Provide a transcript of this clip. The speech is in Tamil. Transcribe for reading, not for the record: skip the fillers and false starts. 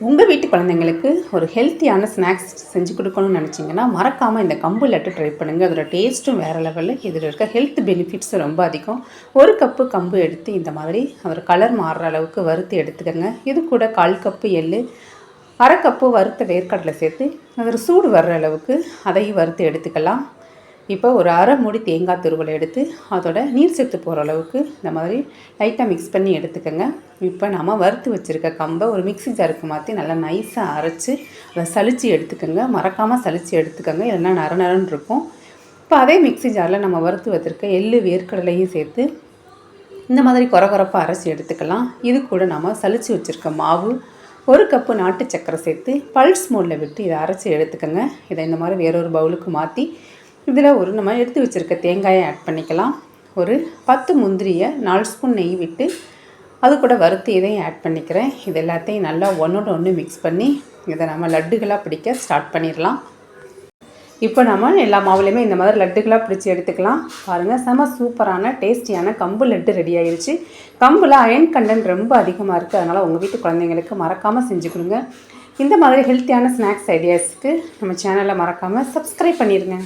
உங்கள் வீட்டு குழந்தைங்களுக்கு ஒரு ஹெல்த்தியான ஸ்நாக்ஸ் செஞ்சு கொடுக்கணும்னு நினச்சிங்கன்னா மறக்காமல் இந்த கம்பு லட்டு ட்ரை பண்ணுங்கள். அதோட டேஸ்ட்டும் வேறு லெவலில், இதில் இருக்க ஹெல்த் பெனிஃபிட்ஸும் ரொம்ப அதிகம். ஒரு கப்பு கம்பு எடுத்து இந்த மாதிரி ஒரு கலர் மாறுற அளவுக்கு வறுத்து எடுத்துக்கோங்க. இது கூட 1/4 கப்பு எள், 1/2 கப்பு வறுத்த வேர்க்கடலை சேர்த்து அதில் சூடு வர்ற அளவுக்கு அதையும் வறுத்து எடுத்துக்கலாம். இப்போ ஒரு அரை மூடி தேங்காய் துருவலை எடுத்து அதோட நீர் சேர்த்து போகிற அளவுக்கு இந்த மாதிரி லைட்டாக மிக்ஸ் பண்ணி எடுத்துக்கோங்க. இப்போ நம்ம வறுத்து வச்சுருக்க கம்பை ஒரு மிக்ஸி ஜாருக்கு மாற்றி நல்லா நைஸாக அரைச்சி அதை சலித்து எடுத்துக்கோங்க. மறக்காமல் சலித்து எடுத்துக்கோங்க, இல்லைன்னா நர நரன்னு இருக்கும். இப்போ அதே மிக்ஸி ஜாரில் நம்ம வறுத்து வச்சுருக்க எள்ளு வேர்க்கடலையும் சேர்த்து இந்த மாதிரி கொரகொரப்பாக அரைச்சி எடுத்துக்கலாம். இது கூட நம்ம சலித்து வச்சுருக்க மாவு, 1 கப்பு நாட்டு சக்கரை சேர்த்து பல்ஸ் மோடில் விட்டு இதை அரைச்சி எடுத்துக்கோங்க. இதை இந்த மாதிரி வேறொரு பவுலுக்கு மாற்றி இதில் நம்ம எடுத்து வச்சுருக்க தேங்காயை ஆட் பண்ணிக்கலாம். ஒரு 10 முந்திரியை 4 ஸ்பூன் நெய் விட்டு அது கூட வறுத்து இதையும் ஆட் பண்ணிக்கிறேன். இது எல்லாத்தையும் நல்லா ஒன்றோட ஒன்று மிக்ஸ் பண்ணி இதை நம்ம லட்டுகளாக பிடிக்க ஸ்டார்ட் பண்ணிடலாம். இப்போ நம்ம எல்லா மாவுலேயுமே இந்த மாதிரி லட்டுகளாக பிடிச்சி எடுத்துக்கலாம். பாருங்கள், செம சூப்பரான டேஸ்டியான கம்பு லட்டு ரெடி ஆயிடுச்சு. கம்பில் அயன் கண்டென்ட் ரொம்ப அதிகமாக இருக்குது. அதனால் உங்கள் வீட்டு குழந்தைங்களுக்கு மறக்காமல் செஞ்சு கொடுங்க. இந்த மாதிரி ஹெல்த்தியான ஸ்நாக்ஸ் ஐடியாஸ்க்கு நம்ம சேனலை மறக்காமல் சப்ஸ்கிரைப் பண்ணிடுங்க.